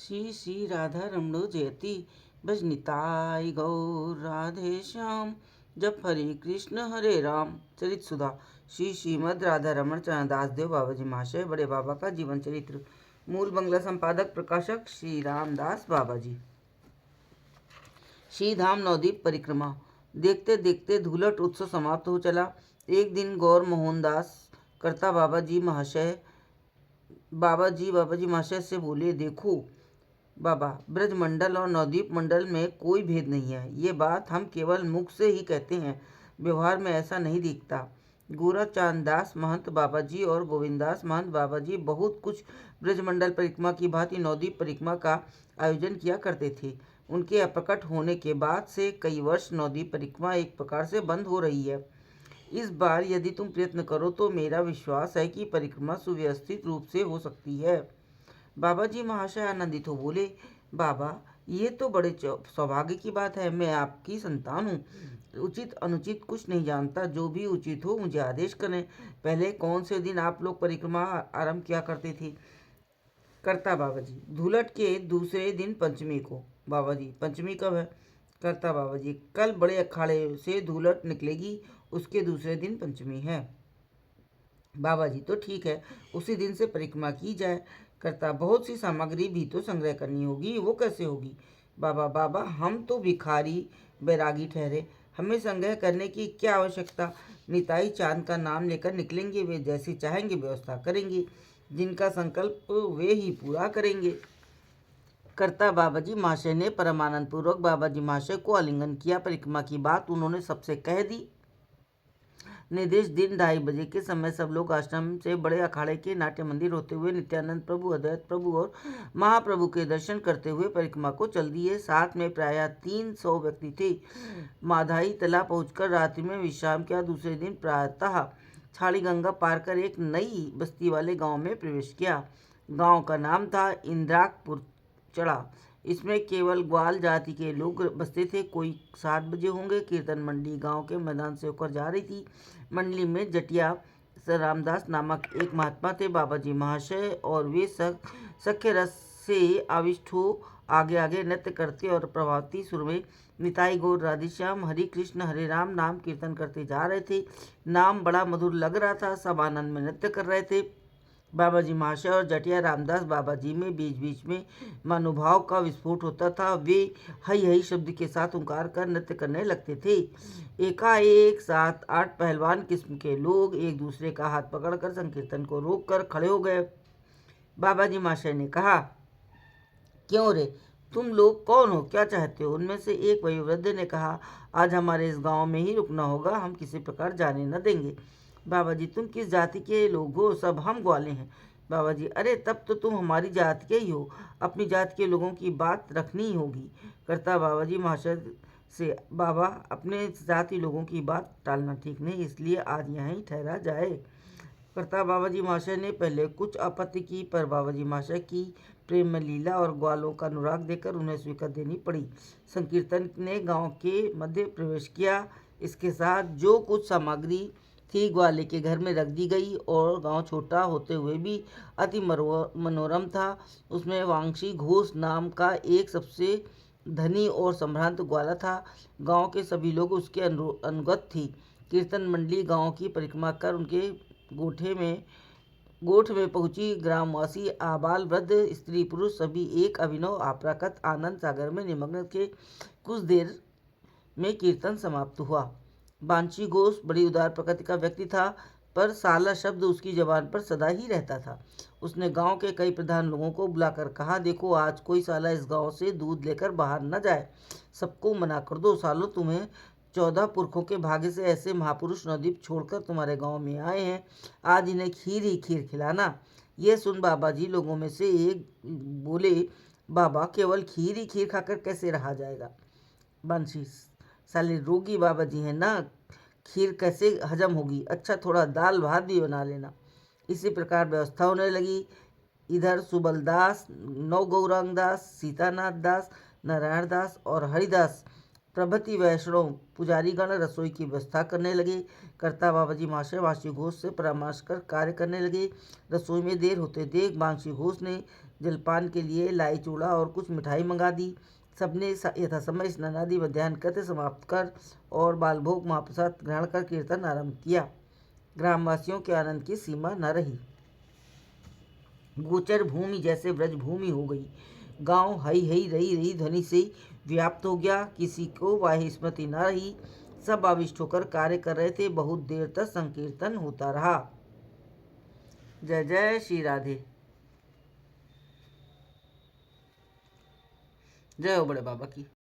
श्री श्री राधा रमणो जयति भजनिताय गौर राधे श्याम। जप हरे कृष्ण हरे राम। चरित सुधा श्री श्रीमद राधा रमण चरण दास देव बाबा जी महाशय बड़े बाबा का जीवन चरित्र। मूल बंगला संपादक प्रकाशक श्री रामदास बाबा जी। श्री धाम नवदीप परिक्रमा। देखते देखते धूलट उत्सव समाप्त हो चला। एक दिन गौर मोहनदास कर्ता बाबा जी महाशय से बोले, देखो बाबा, ब्रज मंडल और नवदीप मंडल में कोई भेद नहीं है। ये बात हम केवल मुख से ही कहते हैं, व्यवहार में ऐसा नहीं दिखता। गोराचांद दास महंत बाबा जी और गोविंदास महंत बाबा जी बहुत कुछ ब्रजमंडल परिक्रमा की भांति नवदीप परिक्रमा का आयोजन किया करते थे। उनके अप्रकट होने के बाद से कई वर्ष नवदीप परिक्रमा एक प्रकार से बंद हो रही है। इस बार यदि तुम प्रयत्न करो तो मेरा विश्वास है कि परिक्रमा सुव्यवस्थित रूप से हो सकती है। बाबा जी महाशय आनंदित हो बोले, बाबा, ये तो बड़े सौभाग्य की बात है। मैं आपकी संतान हूँ, उचित अनुचित कुछ नहीं जानता। जो भी उचित हो मुझे आदेश करें। पहले कौन से दिन आप लोग परिक्रमा आरंभ किया करते थे? करता बाबा जी, धूलट के दूसरे दिन पंचमी को। बाबा जी, पंचमी कब है? करता बाबा जी, कल बड़े अखाड़े से धूलट निकलेगी, उसके दूसरे दिन पंचमी है। बाबा जी, तो ठीक है, उसी दिन से परिक्रमा की जाए। करता, बहुत सी सामग्री भी तो संग्रह करनी होगी, वो कैसे होगी? बाबा, हम तो भिखारी बैरागी ठहरे, हमें संग्रह करने की क्या आवश्यकता? निताई चांद का नाम लेकर निकलेंगे, वे जैसी चाहेंगे व्यवस्था करेंगे, जिनका संकल्प वे ही पूरा करेंगे। करता बाबा जी महाशय ने परमानंद पूर्वक बाबा जी महाशय को आलिंगन किया। परिक्रमा की बात उन्होंने सबसे कह दी। निर्देश दिन 2:30 के समय सब लोग आश्रम से बड़े अखाड़े के नाट्य मंदिर होते हुए नित्यानंद प्रभु, अद्वैत प्रभु और महाप्रभु के दर्शन करते हुए परिक्रमा को चल दिए। साथ में प्रायः 300 व्यक्ति थे। माधाई तला पहुंचकर रात्रि में विश्राम किया। दूसरे दिन प्रातः छाड़ी गंगा पार कर एक नई बस्ती वाले गांव में प्रवेश किया। गांव का नाम था इंद्राकपुर चढ़ा। इसमें केवल ग्वाल जाति के लोग बसते थे। कोई 7 बजे होंगे। कीर्तन मंडली गांव के मैदान से होकर जा रही थी। मंडली में जटिया रामदास नामक एक महात्मा थे। बाबा जी महाशय और वे सख्य रस से आविष्ट हो आगे आगे नृत्य करते और प्रभावती सुर में निताई गौर राधेश्याम हरि कृष्ण हरे राम नाम कीर्तन करते जा रहे थे। नाम बड़ा मधुर लग रहा था। सब आनंद में नृत्य कर रहे थे। बाबा जी महाशय और जटिया रामदास बाबा जी में बीच बीच में मनोभाव का विस्फोट होता था। वे हई हई शब्द के साथ ओंकार कर नृत्य करने लगते थे। एकाएक 7-8 पहलवान किस्म के लोग एक दूसरे का हाथ पकड़कर संकीर्तन को रोककर खड़े हो गए। बाबा जी महाशय ने कहा, क्यों रे, तुम लोग कौन हो, क्या चाहते हो? उनमें से एक वयोवृद्ध ने कहा, आज हमारे इस गांव में ही रुकना होगा, हम किसी प्रकार जाने न देंगे। बाबा जी, तुम किस जाति के लोग हो? सब हम ग्वाले हैं। बाबा जी, अरे तब तो तुम हमारी जाति के ही हो, अपनी जाति के लोगों की बात रखनी ही होगी। करता बाबा जी महाशय से, बाबा, अपने जाति लोगों की बात टालना ठीक नहीं, इसलिए आज यहाँ ही ठहरा जाए। करता बाबा जी महाशय ने पहले कुछ आपत्ति की, पर बाबा जी महाशय की प्रेम में लीला और ग्वालों का अनुराग देकर उन्हें स्वीकृति देनी पड़ी। संकीर्तन ने गांव के मध्य प्रवेश किया। इसके साथ जो कुछ सामग्री थी ग्वाले के घर में रख दी गई और गांव छोटा होते हुए भी अति मनोरम था। उसमें वांशी घोष नाम का एक सबसे धनी और संभ्रांत ग्वाला था। गांव के सभी लोग उसके अनुगत थी। कीर्तन मंडली गांव की परिक्रमा कर उनके गोठ में पहुंची। ग्रामवासी आबाल वृद्ध स्त्री पुरुष सभी एक अभिनव अप्राकृत आनंद सागर में निमग्न थे। कुछ देर में कीर्तन समाप्त हुआ। बांशी घोष बड़ी उदार प्रकृति का व्यक्ति था, पर साला शब्द उसकी जबान पर सदा ही रहता था। उसने गांव के कई प्रधान लोगों को बुलाकर कहा, देखो, आज कोई साला इस गांव से दूध लेकर बाहर न जाए, सबको मना कर दो। सालों, तुम्हें 14 पुरखों के भाग्य से ऐसे महापुरुष नवदीप छोड़कर तुम्हारे गांव में आए हैं, आज इन्हें खीर ही खीर खिलाना। यह सुन बाबा जी लोगों में से एक बोले, बाबा, केवल खीर ही खीर खाकर कैसे रहा जाएगा? बंशी, साले रोगी बाबा जी हैं ना, खीर कैसे हजम होगी? अच्छा, थोड़ा दाल भात भी बना लेना। इसी प्रकार व्यवस्था होने लगी। इधर सुबल दास, नव गौरांग दास, सीतानाथ दास, नारायण दास और हरिदास प्रभृति वैष्णव पुजारीगण रसोई की व्यवस्था करने लगे। कर्ता बाबा जी वांशी घोष से परामर्श कर कार्य करने लगे। रसोई में देर होते देख वांशी घोष ने जलपान के लिए लाई चूड़ा और कुछ मिठाई मंगा दी। सबने यथासमय स्नानादि मध्याह्न कृत्य समाप्त कर और बालभोग महाप्रसाद ग्रहण कर कीर्तन आरंभ किया। ग्रामवासियों के आनंद की सीमा न रही। गोचर भूमि जैसे ब्रज भूमि हो गई। गांव हई हई रही रही ध्वनि से व्याप्त हो गया। किसी को बाह्य स्मृति न रही। सब आविष्ट होकर कार्य कर रहे थे। बहुत देर तक संकीर्तन होता रहा। जय जय श्री राधे। जय हो बड़े बाबा की।